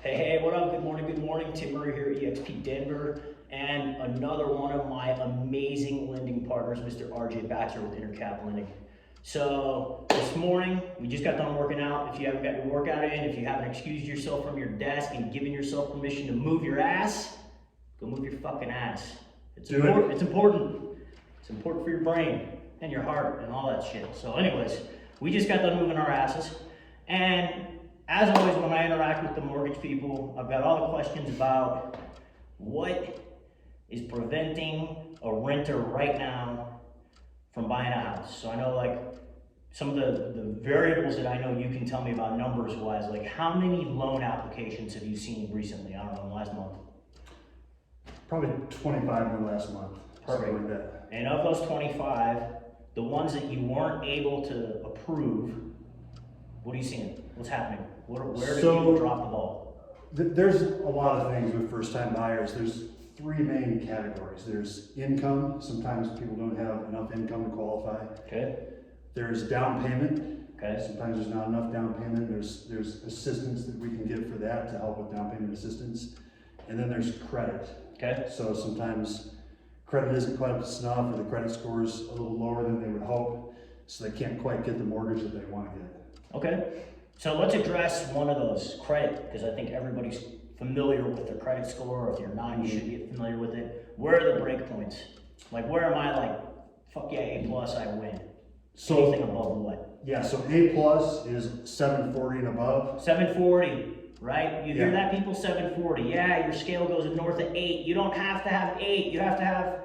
Hey, what up? Good morning. Tim Murray here at EXP Denver, and another one of my amazing lending partners, Mr. RJ Baxter with Intercap Lending. So this morning, we just got done working out. If you haven't got your workout in, if you haven't excused yourself from your desk and given yourself permission to move your ass, go move your fucking ass. It's important. It's important. It's important for your brain and your heart and all that shit. So anyways, we just got done moving our asses, and as always, when I interact with the mortgage people, I've got all the questions about what is preventing a renter right now from buying a house. So I know like some of the variables that I know you can tell me about numbers wise, like how many loan applications have you seen recently? I don't know, in the last month? Probably 25 in the last month. Perfect. Like that. And of those 25, the ones that you weren't able to approve, what are you seeing? What's happening? Where did you drop the ball? There's a lot of things with first-time buyers. There's three main categories. There's income. Sometimes people don't have enough income to qualify. Okay. There's down payment. Okay. Sometimes there's not enough down payment. There's assistance that we can get for that to help with down payment assistance. And then there's credit. Okay. So sometimes credit isn't quite up to snuff, or the credit score is a little lower than they would hope, so they can't quite get the mortgage that they want to get. Okay. So let's address one of those, credit, because I think everybody's familiar with their credit score. If you're not, you should get familiar with it. Where are the break points? Like, where am I like, fuck yeah, A+, I win? So anything above what? Yeah, so A+ is 740 and above. 740, right? You hear that, people? 740. Yeah, your scale goes north of 8. You don't have to have 8. You have to have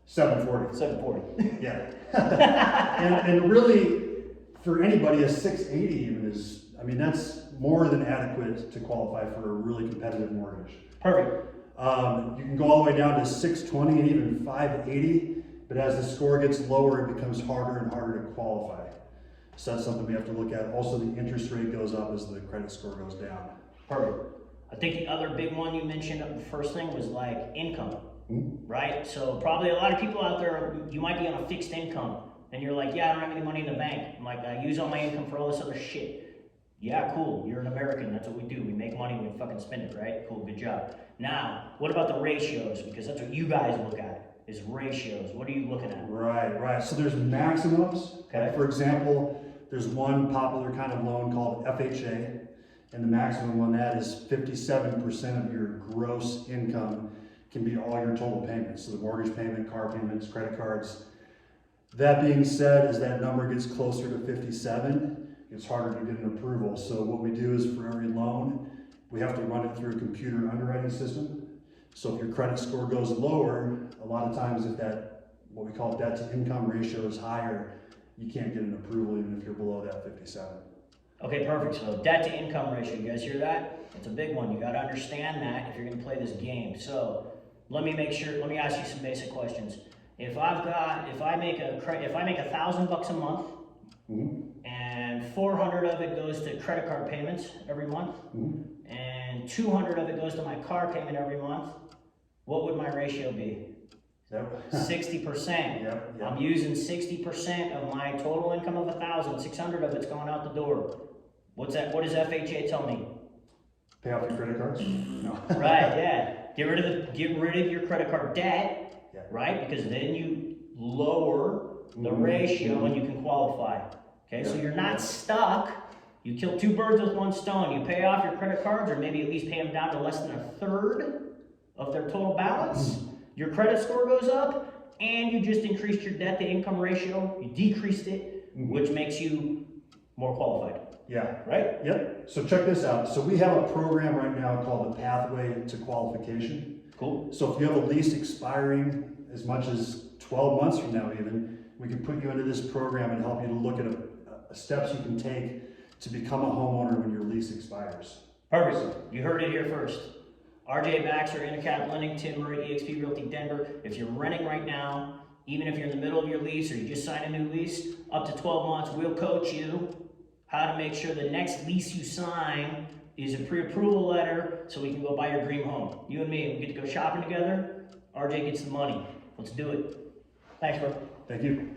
740. 740. Yeah. and really, for anybody, a 680 even is, I mean, that's more than adequate to qualify for a really competitive mortgage. Perfect. You can go all the way down to 620 and even 580, but as the score gets lower, it becomes harder and harder to qualify. So that's something we have to look at. Also, the interest rate goes up as the credit score goes down. Perfect. I think the other big one you mentioned, the first thing was like income, right? So probably a lot of people out there, you might be on a fixed income and you're like, yeah, I don't have any money in the bank. I'm like, I use all my income for all this other shit. Yeah, cool, you're an American, that's what we do. We make money, we fucking spend it, right? Cool, good job. Now, what about the ratios? Because that's what you guys look at, is ratios. What are you looking at? Right. So there's maximums. Okay. For example, there's one popular kind of loan called FHA, and the maximum on that is 57% of your gross income can be all your total payments. So the mortgage payment, car payments, credit cards. That being said, as that number gets closer to 57, it's harder to get an approval. So what we do is for every loan, we have to run it through a computer underwriting system. So if your credit score goes lower, a lot of times if that, what we call debt to income ratio is higher, you can't get an approval even if you're below that 57. Okay, perfect. So debt to income ratio, you guys hear that? It's a big one. You got to understand that if you're going to play this game. So let me ask you some basic questions. If I make $1,000 a month, and 400 of it goes to credit card payments every month, and 200 of it goes to my car payment every month, what would my ratio be? 60%. Yep. I'm using 60% of my total income of 1,000. 600 of it's going out the door. What's that? What does FHA tell me? Pay off your credit cards? No. Right. Yeah. Get rid of your credit card debt. Right, because then you lower the ratio and you can qualify. Okay, so you're not stuck. You kill two birds with one stone. You pay off your credit cards, or maybe at least pay them down to less than a third of their total balance. Your credit score goes up, and you just increased your debt to income ratio. You decreased it, which makes you more qualified. Yeah. Right? Yep. So check this out. So we have a program right now called the Pathway to Qualification. Cool. So if you have a lease expiring as much as 12 months from now even, we can put you into this program and help you to look at steps you can take to become a homeowner when your lease expires. Perfect. You heard it here first. RJ Baxter, Intercap Lending, Tim Murray, eXp Realty Denver. If you're renting right now, even if you're in the middle of your lease or you just signed a new lease, up to 12 months, we'll coach you how to make sure the next lease you sign is a pre-approval letter so we can go buy your dream home. You and me, we get to go shopping together. RJ gets the money. Let's do it. Thanks, bro. Thank you.